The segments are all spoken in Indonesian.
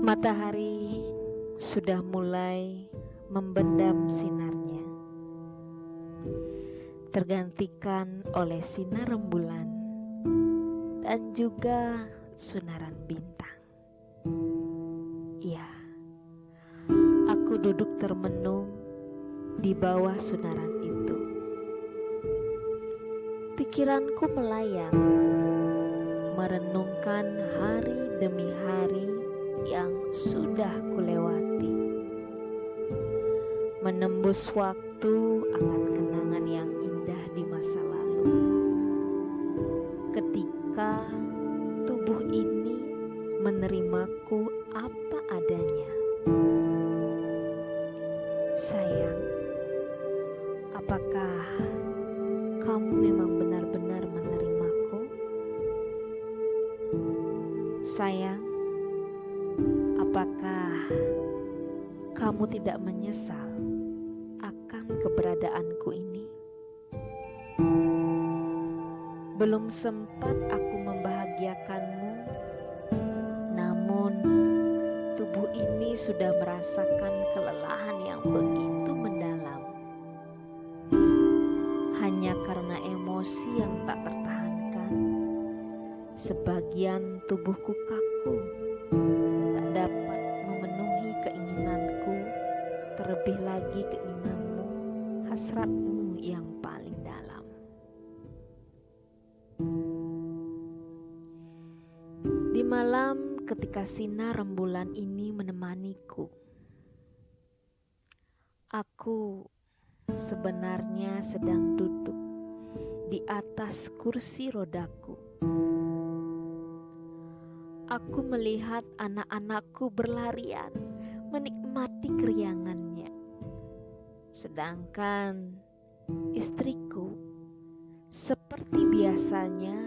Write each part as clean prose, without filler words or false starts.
Matahari sudah mulai membendam sinarnya, tergantikan oleh sinar rembulan dan juga sunaran bintang. Ya, aku duduk termenung di bawah sunaran itu. Pikiranku melayang, merenungkan hari demi hari yang sudah kulewati, menembus waktu akan kenangan yang indah di masa lalu. Ketika tubuh ini menerimaku apa adanya. Sayang, apakah kamu memang benar-benar menerimaku? Sayang, apakah kamu tidak menyesal akan keberadaanku ini? Belum sempat aku membahagiakanmu, namun tubuh ini sudah merasakan kelelahan yang begitu mendalam. Hanya karena emosi yang tak tertahankan, sebagian tubuhku kaku, tak dapat memenuhi keinginanku, terlebih lagi keinginanmu, hasratmu yang paling dalam. Di malam ketika sinar rembulan ini menemaniku, aku sebenarnya sedang duduk di atas kursi rodaku. Aku melihat anak-anakku berlarian menikmati keriangannya, sedangkan istriku seperti biasanya,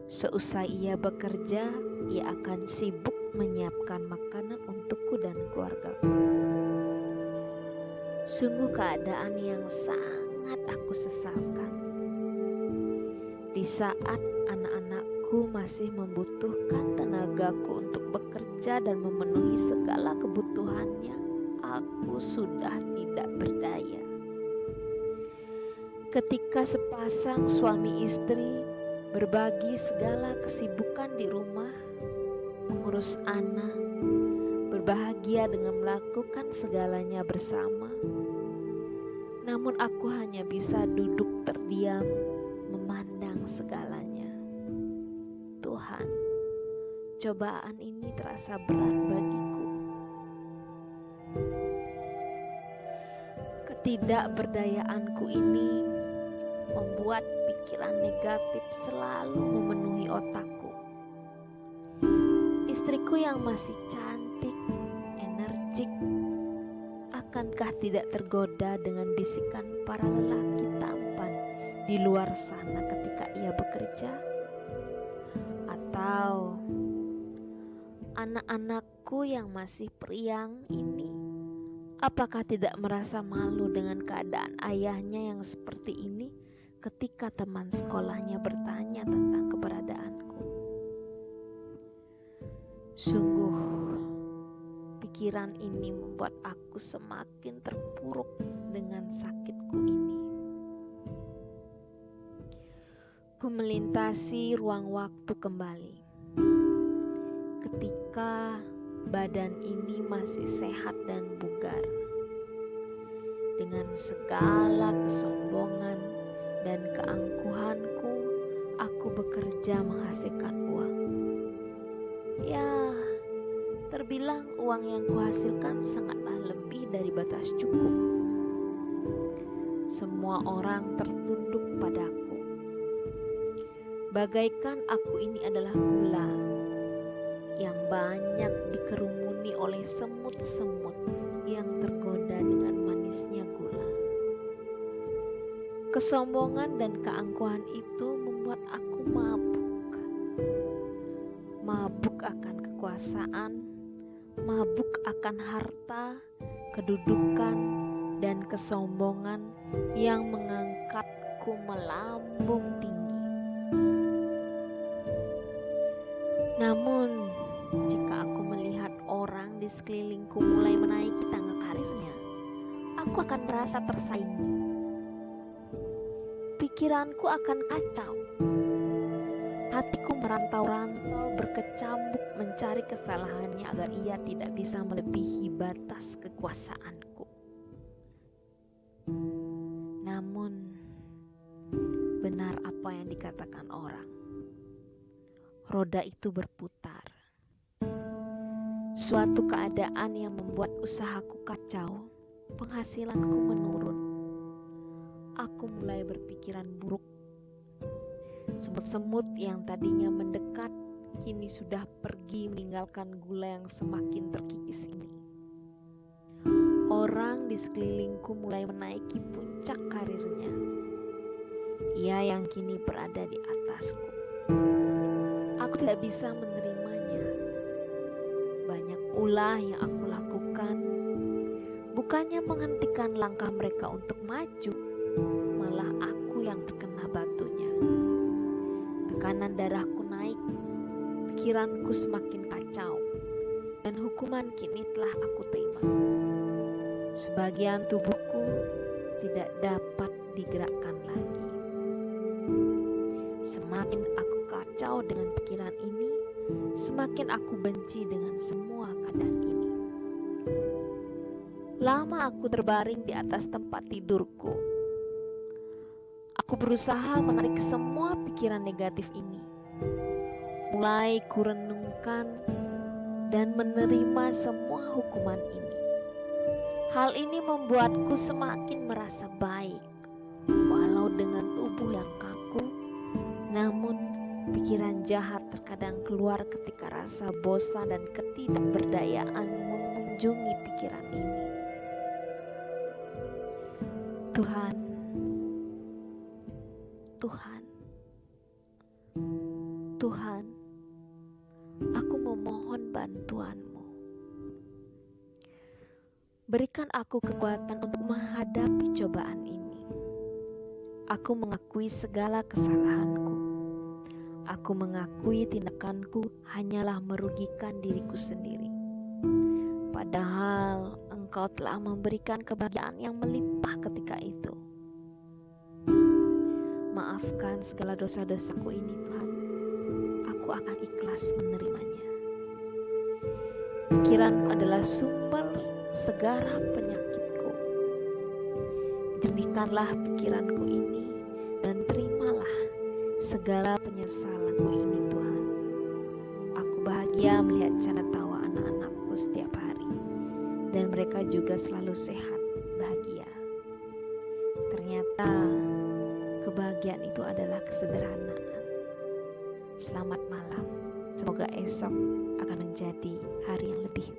seusai ia bekerja, ia akan sibuk menyiapkan makanan untukku dan keluargaku. Sungguh keadaan yang sangat aku sesalkan. Di saat anak-anakku masih membutuhkan tenagaku untuk bekerja dan memenuhi segala kebutuhannya, aku sudah tidak berdaya. Ketika sepasang suami istri berbagi segala kesibukan di rumah, mengurus anak, berbahagia dengan melakukan segalanya bersama, namun aku hanya bisa duduk terdiam memandang segalanya. Tuhan, cobaan ini terasa berat bagiku. Ketidakberdayaanku ini membuat pikiran negatif selalu memenuhi otakku. Istriku yang masih cantik, energik, akankah tidak tergoda dengan bisikan para lelaki tampan di luar sana ketika ia bekerja? Atau anak-anakku yang masih periang ini, apakah tidak merasa malu dengan keadaan ayahnya yang seperti ini ketika teman sekolahnya bertanya tentang keberadaanku? Sungguh, pikiran ini membuat aku semakin terpuruk dengan sakitku ini. Ku melintasi ruang waktu kembali ketika badan ini masih sehat dan bugar. Dengan segala kesombongan dan keangkuhanku, aku bekerja menghasilkan uang. Ya, terbilang uang yang kuhasilkan sangatlah lebih dari batas cukup. Semua orang tertunduk padaku, bagaikan aku ini adalah gula yang banyak dikerumuni oleh semut-semut yang tergoda dengan manisnya gula. Kesombongan dan keangkuhan itu membuat aku mabuk akan kekuasaan, mabuk akan harta, kedudukan, dan kesombongan yang mengangkatku melambung tinggi. Namun, jika aku melihat orang sekelilingku mulai menaiki tangga karirnya, aku akan merasa tersaingi. Pikiranku akan kacau. Hatiku merantau-rantau berkecamuk mencari kesalahannya agar ia tidak bisa melebihi batas kekuasaanku. Namun, benar apa yang dikatakan orang. Roda itu berputar. Suatu keadaan yang membuat usahaku kacau, penghasilanku menurun. Aku mulai berpikiran buruk. Semut-semut yang tadinya mendekat, kini sudah pergi meninggalkan gula yang semakin terkikis ini. Orang di sekelilingku mulai menaiki puncak karirnya. Ia yang kini berada di atasku. Aku tidak bisa menerimanya. Banyak ulah yang aku lakukan, bukannya menghentikan langkah mereka untuk maju, malah aku yang terkena batunya. Tekanan darahku naik, pikiranku semakin kacau, dan hukuman kini telah aku terima. Sebagian tubuhku tidak dapat digerakkan lagi. Semakin aku kacau dengan pikiran ini, semakin aku benci dengan semua keadaan ini. Lama aku terbaring di atas tempat tidurku. Aku berusaha menarik semua pikiran negatif ini. Mulai kurenungkan dan menerima semua hukuman ini. Hal ini membuatku semakin merasa baik. Walau dengan tubuh yang kaku, namun pikiran jahat terkadang keluar ketika rasa bosan dan ketidakberdayaan mengunjungi pikiran ini. Tuhan, aku memohon bantuan-Mu. Berikan aku kekuatan untuk menghadapi cobaan ini. Aku mengakui segala kesalahanku. Aku mengakui tindakanku hanyalah merugikan diriku sendiri. Padahal Engkau telah memberikan kebahagiaan yang melimpah ketika itu. Maafkan segala dosa-dosaku ini, Tuhan. Aku akan ikhlas menerimanya. Pikiranku adalah sumber segala penyakitku. Jernihkanlah pikiranku ini dan terimalah segala penyesalanku ini, Tuhan. Aku bahagia melihat canda tawa anak-anakku setiap hari, dan mereka juga selalu sehat, bahagia. Ternyata kebahagiaan itu adalah kesederhanaan. Selamat malam. Semoga esok akan menjadi hari yang lebih